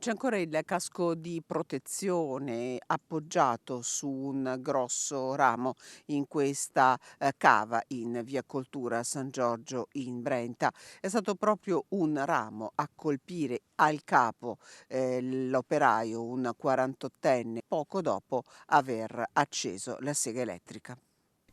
C'è ancora il casco di protezione appoggiato su un grosso ramo in questa, cava in via Coltura San Giorgio in Brenta. È stato proprio un ramo a colpire al capo, l'operaio, un 48enne, poco dopo aver acceso la sega elettrica.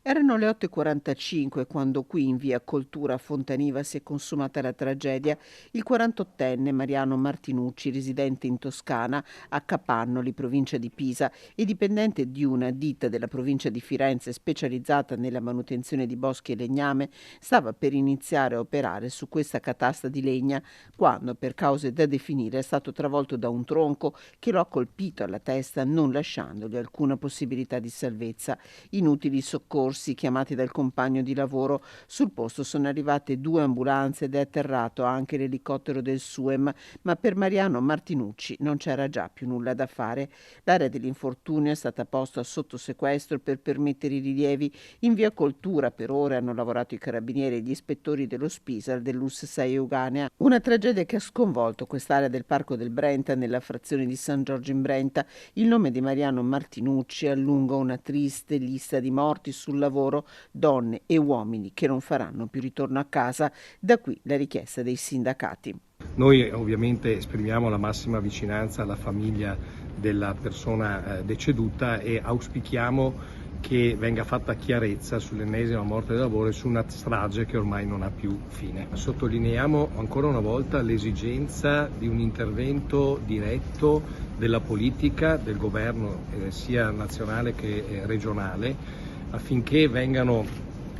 Erano le 8:45 quando qui in via Coltura Fontaniva si è consumata la tragedia. Il 48enne Mariano Martinucci, residente in Toscana, a Capannoli, provincia di Pisa, e dipendente di una ditta della provincia di Firenze specializzata nella manutenzione di boschi e legname, stava per iniziare a operare su questa catasta di legna quando, per cause da definire, è stato travolto da un tronco che lo ha colpito alla testa, non lasciandogli alcuna possibilità di salvezza. Inutili soccorsi chiamati dal compagno di lavoro. Sul posto sono arrivate 2 ambulanze ed è atterrato anche l'elicottero del SUEM, ma per Mariano Martinucci non c'era già più nulla da fare. L'area dell'infortunio è stata posta sotto sequestro per permettere i rilievi. In via Coltura per ore hanno lavorato i carabinieri e gli ispettori dello Spisal dell'US 6 Euganea. Una tragedia che ha sconvolto quest'area del Parco del Brenta nella frazione di San Giorgio in Brenta. Il nome di Mariano Martinucci allunga una triste lista di morti sul lavoro, donne e uomini che non faranno più ritorno a casa. Da qui la richiesta dei sindacati. Noi ovviamente esprimiamo la massima vicinanza alla famiglia della persona deceduta e auspichiamo che venga fatta chiarezza sull'ennesima morte del lavoro e su una strage che ormai non ha più fine. Sottolineiamo ancora una volta l'esigenza di un intervento diretto della politica, del governo sia nazionale che regionale, affinché vengano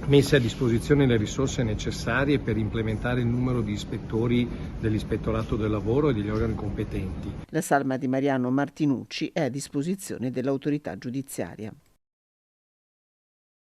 messe a disposizione le risorse necessarie per implementare il numero di ispettori dell'Ispettorato del Lavoro e degli organi competenti. La salma di Mariano Martinucci è a disposizione dell'autorità giudiziaria.